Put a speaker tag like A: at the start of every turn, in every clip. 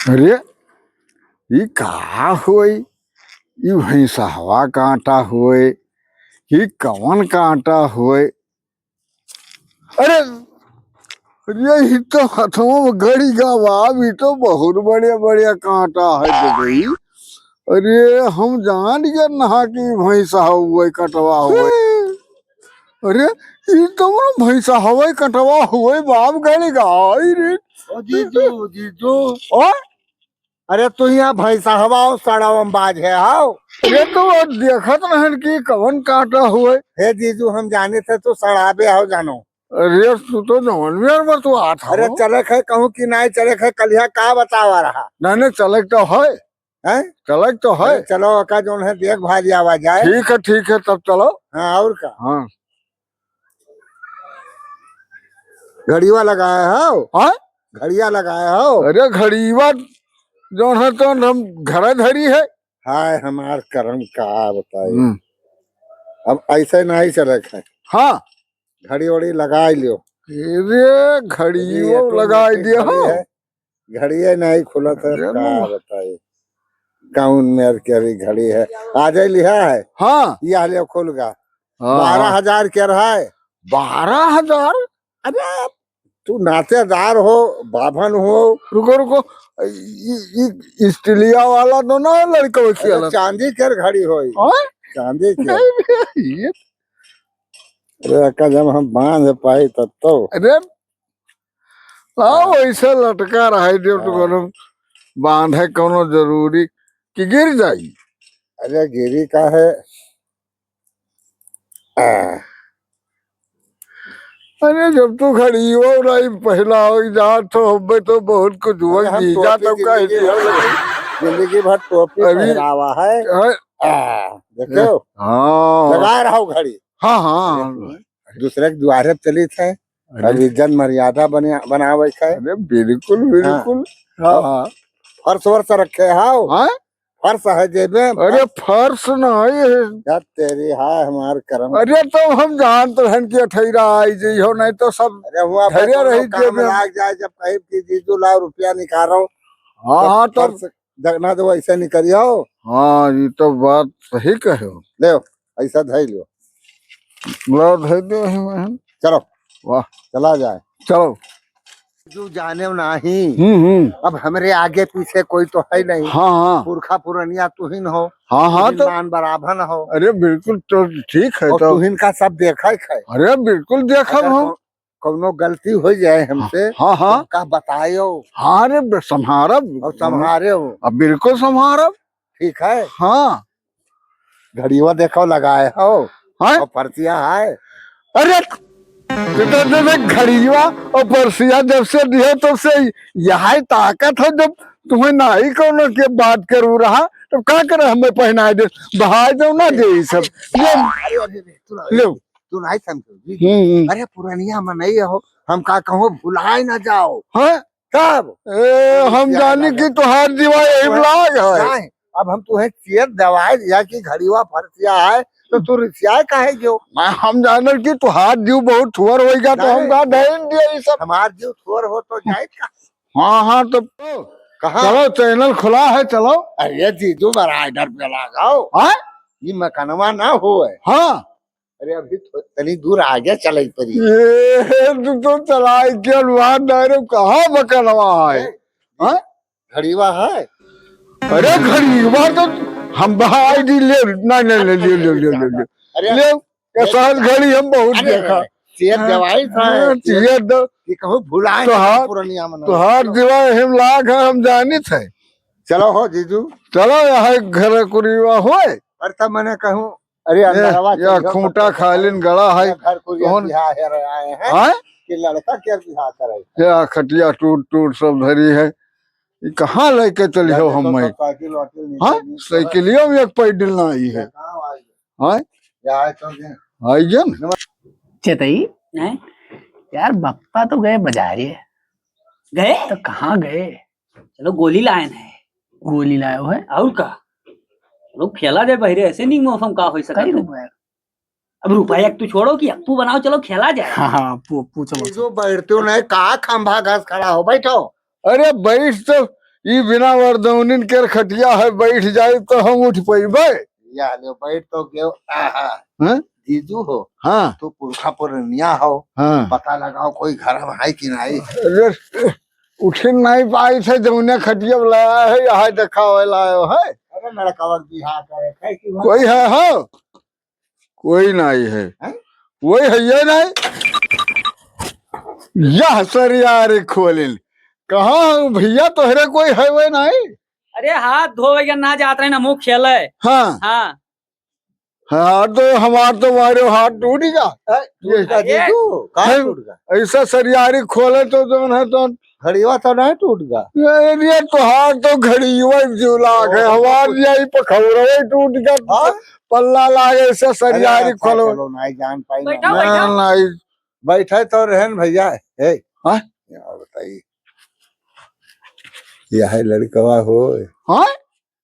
A: अरे ये का होई, ये भैंसहवा कांटा होए, ये कवन कांटा होए। अरे ये तो हथों में गड़ी गवा भी तो बहुत बढ़िया बढ़िया कांटा है भाई। अरे हम जान गए नहा की भैंसा हुए कटवा हुए। अरे ये तो भैंसा हुए कटवा हुए बाप गड़ी गाई रे।
B: ओ जीजू जीजू,
A: ओ
B: अरे तू यहाँ भैंसा हवाओ सड़ावम बाज है हाओ।
A: ये तो देखत रहन की कवन कांटा हुए।
B: हे जीजू, हम जाने थे तू सड़ाबे हो जानो।
A: अरे तू तो जानवर में तू आता
B: अरे
A: हो।
B: चले खे कहूँ कि नहीं चले खे, कलिया का बतावा रहा
A: नहीं चलक तो है,
B: है?
A: चलक तो है।
B: अरे चलो का जो है देख भाली आवा जाए।
A: ठीक है तब चलो।
B: हाँ और का
A: हाँ
B: घड़ीवा लगाया हो,
A: हाँ
B: घड़िया लगाया हो।
A: अरे घड़ीवा जो है तो हम घर धरी है।
B: हाय हमार कर्म का बताई।
A: हम्म,
B: अब ऐसे नहीं चले खे,
A: हाँ
B: घड़ी वड़ी लगा लियो।
A: अरे घड़ीवा लगा दिया हो।
B: घड़िया नहीं खुला था
A: अरे
B: का बताई। काउन में के घड़ी है, आ जाए लिहा है।
A: हाँ
B: ये हाले खुल गा।
A: हाँ
B: 12,000 के रहा है।
A: 12,000।
B: अरे तू नातेदार हो, बाभन हो।
A: रुको स्टीलिया वाला तो ना लड़का
B: अरे चांदी के घड़ी हो, चांदी के।
A: ये
B: अरे अक्का जब हम बांध पाई तब तो।
A: अरे ऐसे लटका रहा है जो तो बांधे कोनो जरूरी कि गिर जाई।
B: अरे गिरी का है।
A: अरे जब तू खड़ी हो रही पहला हो जा तो हमें तो बहुत कुछ हुआ जीजा तब का
B: जिंदगी भर टोपी पहरावा है। देखो
A: हाँ
B: लगा रहा हूँ घड़ी।
A: हाँ
B: दूसरे के द्वारे चली थे, अब इज्जत मर्यादा बनावे है।
A: अरे बिल्कुल हाँ
B: फर्श वर्ष रखे हाओ।
A: हाँ
B: फर्श है जेब में।
A: अरे फर्श नहीं है
B: क्या तेरी हाय हमार कर्म।
A: अरे तो हम जान तो हन की ठहरा आई जी हो, नहीं तो सब
B: अरे हुआ
A: रही
B: काम लाग जाए जब कहीं की जीजू लाख रुपया निकालो।
A: हाँ तो
B: जगना तो ऐसे निकलियो।
A: हाँ ये तो बात सही कहे हो।
B: ले ऐसा धै लियो, चलो
A: वाह
B: चला जाए।
A: चलो
B: जो जाने अब हमरे आगे पीछे कोई तो है नहीं।
A: हाँ
B: पुरखा पुरनिया तुहिन हो।
A: हाँ तो
B: बराबर हो।
A: अरे बिल्कुल तो ठीक है। तो
B: तुहिन का सब देखा है।
A: अरे बिल्कुल देखा हो।
B: कोनो गलती हो जाए हमसे
A: हाँ
B: का बतायो।
A: हाँ अरे संभारब
B: और संभारे हो।
A: अब बिल्कुल संभारब।
B: ठीक है।
A: हाँ
B: घड़ीवा देखो लगाए हो।
A: हाँ
B: और पर्चिया है।
A: अरे घड़ीवा और पर्सिया जब से दिया तब से यही ताकत है। जब तुम्हें नहीं कोनो के बात करू रहा तो क्या करे, हमें पहनाए दे बहाय दो ना दे सब ले।
B: तू नहीं समझो। अरे पुरानिया में नहीं हो, हम का कहूँ भुलाए ना जाओ।
A: हाँ
B: कब
A: हम जाने की तुहार जीवा यही लाग है।
B: अब हम तुम्हें चेयर दवाई दिया कि घड़ीवा फर्सिया है तो तू रिसिया काहे जो।
A: हम जाने की तुहार जीव बहुत थुअर होगा तो हम कहा ढेन दिया ये सब।
B: हमार जीव थोर हो तो जाए का।
A: हाँ तो कहाँ चलो चैनल खुला है चलो।
B: अरे जीजू राइडर पे लगाओ।
A: हाँ
B: ये मकनवा ना हो है।
A: हाँ
B: अरे अभी तनी दूर आगे चले पड़ी।
A: ये तो चलाए के कहाँ मकनवा है। हाँ
B: घड़ीवा है।
A: अरे घड़ीवा तो हम बहाई दी ले ले साल घड़ी हम बहुत देखा।
B: चेयर दवाई था
A: चेयर दो
B: कि कहूँ भुलाए पुरानिया में
A: तो हार दिवाए हम लाख है हम जानी थे।
B: चलो हो जीजू
A: चलो यहाँ घर कुरीवा होए।
B: अरे तब मैंने कहूँ अरे
A: या खूंटा खालिन गड़ा है
B: घर
A: कौन
B: आए हैं कि लड़का क्या बिहार करे।
A: या खटिया टूट सब धरी है। कहाँ लेके चली हो हम हाँ साइकिलियों में एक पैदल ना आई है। हाँ आई गया
C: चेतई यार बप्पा तो गए बाजारे।
D: गए
C: तो कहाँ गए?
D: चलो गोली लाए है।
C: गोली लायो है
D: और का लोग खेला दे बहरे ऐसे नहीं मौसम का हो सकता है। अब रुपया तू छोड़ो कि तू बनाओ, चलो खेला जाए।
C: हाँ पूछो
B: जो बैठते हो नहीं कहा खंभा घास खड़ा हो बैठो।
A: अरे बैठ तो ई बिना वरदौनिन के खटिया है बैठ जाए तो हम उठ पैबे।
B: या ले बैठ तो गयो। आहा,
A: हैं?
B: जीजू हो
A: हाँ
B: तो पुरखा पुरनिया हो,
A: हाँ।
B: पता लगाओ कोई घर में है कि नहीं।
A: अरे उठ नहीं पाई थे जौने खटिया लाया है यहाँ दिखावे लायो है।
B: अरे लड़का बिहार करे कि
A: कोई है हो? कोई नहीं है।
B: हैं?
A: वही है ये नहीं। यह सर यार खोलिल कहाँ भैया तोहरे कोई है वो नहीं।
D: अरे हाथ धोवे के ना जात रहे ना मुँह खेले।
A: हाँ
D: हाँ
A: हाँ तो हमार तो मारे हाथ टूट गया।
B: टूट गया
D: ये-
B: जीजू, कहाँ
A: है-
B: टूट गया?
A: ऐसा सरियारी खोले तो जो है तो
B: घड़ीवा तो नहीं टूट गया।
A: ये तोहार तो घड़ी जुला है हमार यही पखौरे टूट गया।
B: हाँ?
A: पल्ला लागे से सरियारी
B: अरे
A: खोलो।
B: चलो नहीं जान पाई
D: बैठा,
B: ना।
D: बैठा।
A: नहीं
B: बैठे तो रहन भैया। ए
A: हाँ?
B: यार बताइए, यह है लड़कवा हो,
A: हाँ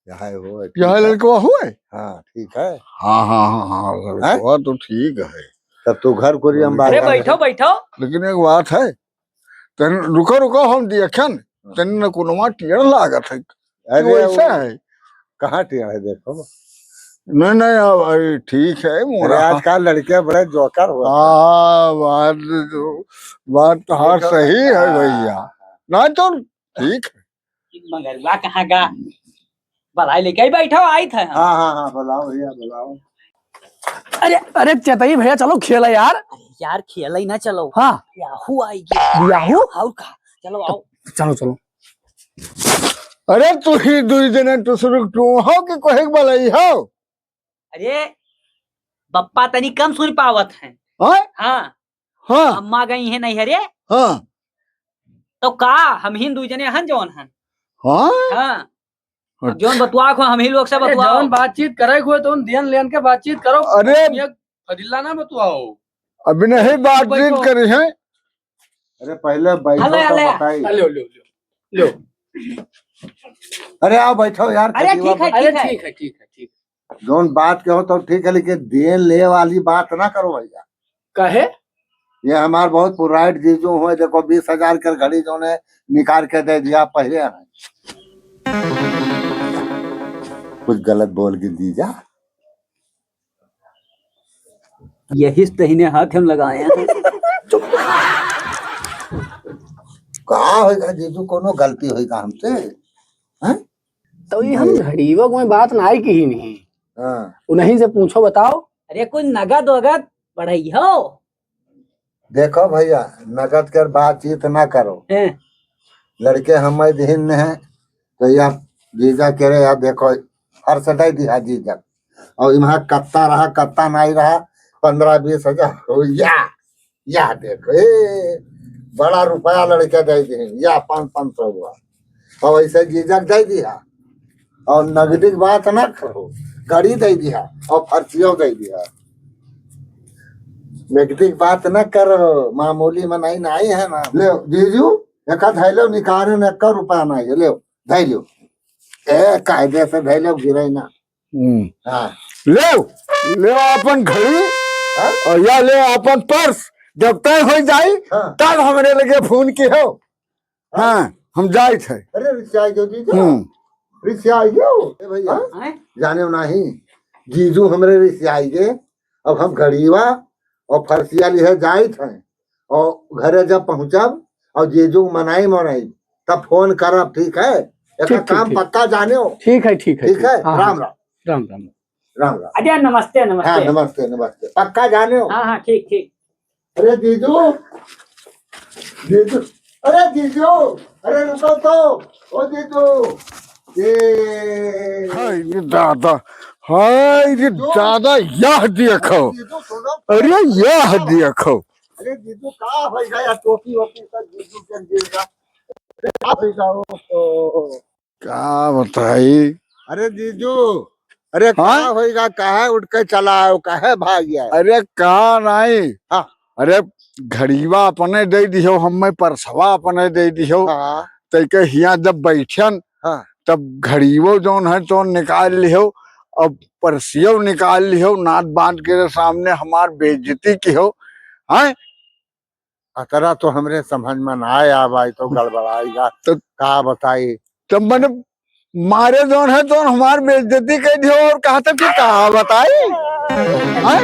B: यह हो, ठीक
A: यह
B: है?
A: लड़का हुए।
B: हाँ ठीक है।
A: हाँ हाँ हाँ हाँ लड़का तो ठीक है।
B: तब तो घर को हम बात
D: अरे
B: कर रहे
D: बैठो
B: हैं।
D: बैठो।
A: लेकिन एक बात है तन रुको रुको हम देखन तन न कोनो टेढ़ लागत है।
B: अरे
A: वैसा
B: वो
A: है।
B: कहाँ टेढ़ है देखो।
A: नहीं नहीं अरे ठीक है
B: अरे
A: मोरा।
B: आजकल लड़के बड़े जोकर हो।
A: हाँ बात तो हर सही है भैया। ना तो ठीक है।
D: मगरवा कहाँ का बधाई लेके आई बैठो आई थे हम।
B: हाँ हाँ हाँ बुलाओ भैया बुलाओ।
C: अरे अरे चेतई भैया चलो खेला यार।
D: अरे यार खेल ही ना चलो।
C: हाँ
D: याहू आएगी।
C: याहू
D: और का चलो आओ।
C: चलो चलो।
A: अरे तू ही दुई जने टुसरुक टू हो कि कोई बलई हो।
D: अरे बप्पा तनी कम सुन पावत है।
A: हाँ
D: हाँ
A: हाँ
D: अम्मा गई है नहीं हरे
A: हाँ
D: तो का हम हिंदू जने हन जौन हन।
A: हाँ
D: हाँ अब जौन बतुआ को हम ही लोग से
C: अरे
D: बतुआओ।
C: जौन बातचीत करे हुए तो देन लेन के बातचीत करो।
A: अरे
C: ये फदिल्ला ना बतवाओ।
A: अभी नहीं बातचीत करी है।
B: अरे पहले बैठो
D: हले,
B: तो
D: हले।
B: बताइए।
C: लो लो लो लो।
B: अरे आओ बैठो यार।
D: अरे
B: खटिवा
D: ठीक है
C: अरे
D: ठीक है।
C: ठीक है ठीक है ठीक है।
B: जोन बात कहो तो ठीक है, लेकिन देन ले वाली बात ना करो भैया।
C: कहे
B: ये हमार बहुत पुराइट जीजू हुए, देखो 20,000 कर घड़ी जो ने निकाल के दे दिया पहले है। कुछ गलत बोल के दीजा।
D: यही तहीने हाथ हम लगाए हैं।
B: कहा होगा जीजू, कोनो गलती होगा हमसे। हैं?
C: तो ये हम घड़ीवो में बात ना आई की ही नहीं।
B: हाँ।
C: उन्हीं से पूछो बताओ।
D: अरे कुछ नगद वगद बढ़ाई हो।
B: देखो भैया, नगद कर बातचीत ना करो।
D: हैं?
B: लड़के हमारे दिन में है तो यह जीजा कह रहे यार देखो हर सटाई दिया जीजा, और यहाँ कत्ता रहा कत्ता नहीं रहा 15-20 हजार हो या देखो बड़ा रुपया लड़के दे दे या 500 हुआ, और ऐसे जीजा दे दिया। और नगदी बात ना करो, घड़ी दे दिया और फर्चियों दे दिया। नगदी बात ना करो, मामूली में नहीं है ना। ले जीजू एक धैलो निकाले न 1 रुपया नहीं है, ले धैलो कायदे से धैलो गिरे ना। हाँ
A: ले अपन घड़ी
B: हाँ?
A: और या ले अपन पर्स जब तय हो जाई
B: हाँ।
A: तब हमरे लगे फोन की हो। हाँ हम जाए थे।
B: अरे रिक्शा आई जीजू, रिक्शा आई भैया
D: हैं?
B: जाने नहीं जीजू हमरे रिक्शा आई गे। अब हम घड़ीवा और फरसिया लिए जाए थे, और घरे जब पहुंचब और जीजू मनाई तब फोन करब, ठीक है? एक
C: ठीक,
B: काम
C: ठीक।
B: पक्का जाने हो।
C: ठीक है ठीक है
B: ठीक है,
C: हाँ,
B: राम राम
C: राम राम।
B: राम राम।
D: अरे नमस्ते
B: हाँ
D: नमस्ते।
B: नमस्ते नमस्ते, पक्का जाने हो।
D: हाँ हाँ ठीक ठीक।
B: अरे जीजू जीजू, अरे जीजू, अरे रुको तो, ओ जीजू ये
A: हाय रे दादा, हाय रे दादा, यह देखो।
B: जीजू सुनो।
A: अरे यह देखो।
B: अरे जीजू कहाँ हो गया, टोपी वोपी सब जीजू के गिर गया। अरे कहाँ हो गया?
A: क्या बताई।
B: अरे जीजू, अरे
A: हाँ?
B: कहाँ होएगा, कहाँ उठ के चला आओ, कहाँ भाग गया?
A: अरे कहा नहीं।
B: हाँ।
A: अरे घड़ीवा अपने दे दियो, हमें परसवा अपने दे दियो।
B: हाँ
A: तैके हिया जब बैठन
B: हाँ
A: तब घड़ीवो जौन है तो निकाल लियो, अब परसियो निकाल लियो, नाथ बांध के सामने हमार बेइज्जती की हो। हैं
B: अतरा तो हमरे समझ में ना आया भाई, तो गड़बड़ाएगा
A: तो
B: कहा बताई।
A: तब मैंने मारे जोन है तो हमार बेइज्जती कर दियो और कहा था कि कहा बताई हैं?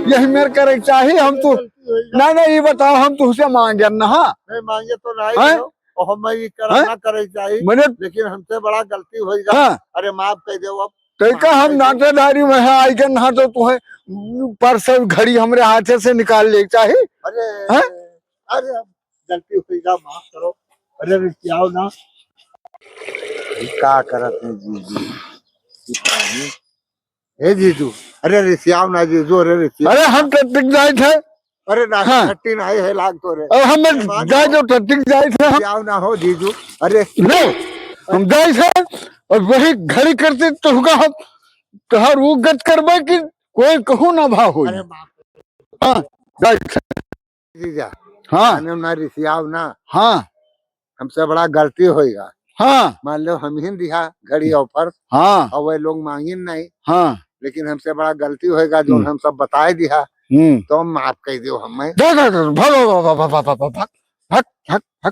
A: यही मेरे करे चाहिए हम तो नहीं नहीं ये बताओ हम तुझसे मांगे ना हाँ
B: नहीं मांगे तो
A: हैं?
B: नहीं करो, और हम ये करा
A: हैं?
B: ना करे चाहिए,
A: मैंने
B: लेकिन हमसे बड़ा गलती होगा।
A: हाँ
B: अरे माफ कर दो अब।
A: तरीका हम नाटेदारी में है आई के ना तो तुम्हें पर्स घड़ी हमरे हाथे से निकाल ले चाहिए
B: अरे
A: हैं?
B: अरे अब गलती होगा, माफ करो। अरे रिसियाओ ना, का करत है जीजू, हे जीजू, अरे रिसियाओ ना जीजू, अरे रिसियाओ।
A: अरे हम टटिक जाए थे
B: अरे ना
A: हाँ।
B: छट्टी नहीं है लाग तो रे,
A: और हम जाए तो टटिक जाए थे हम
B: रिसियाओ ना हो जीजू। अरे
A: नहीं हम जाए थे और वही घड़ी करते तो होगा हम तोहर वो गत करबे कि कोई कहू ना भा हो
B: अरे माफ
A: हाँ जाए थे
B: जीजा,
A: हाँ
B: आने ना रिसियाओ ना,
A: हाँ
B: हमसे बड़ा गलती होगा।
A: हाँ
B: मान लो हम ही दिया घड़ी ऑफर
A: हाँ
B: और वह लोग मांगे नहीं,
A: हाँ
B: लेकिन हमसे बड़ा गलती होगा जो हम सब बताए दिया, तो हम माफ कर दो हमें।
A: भाग भाग भाग भाग भाग भाग भाग भाग भाग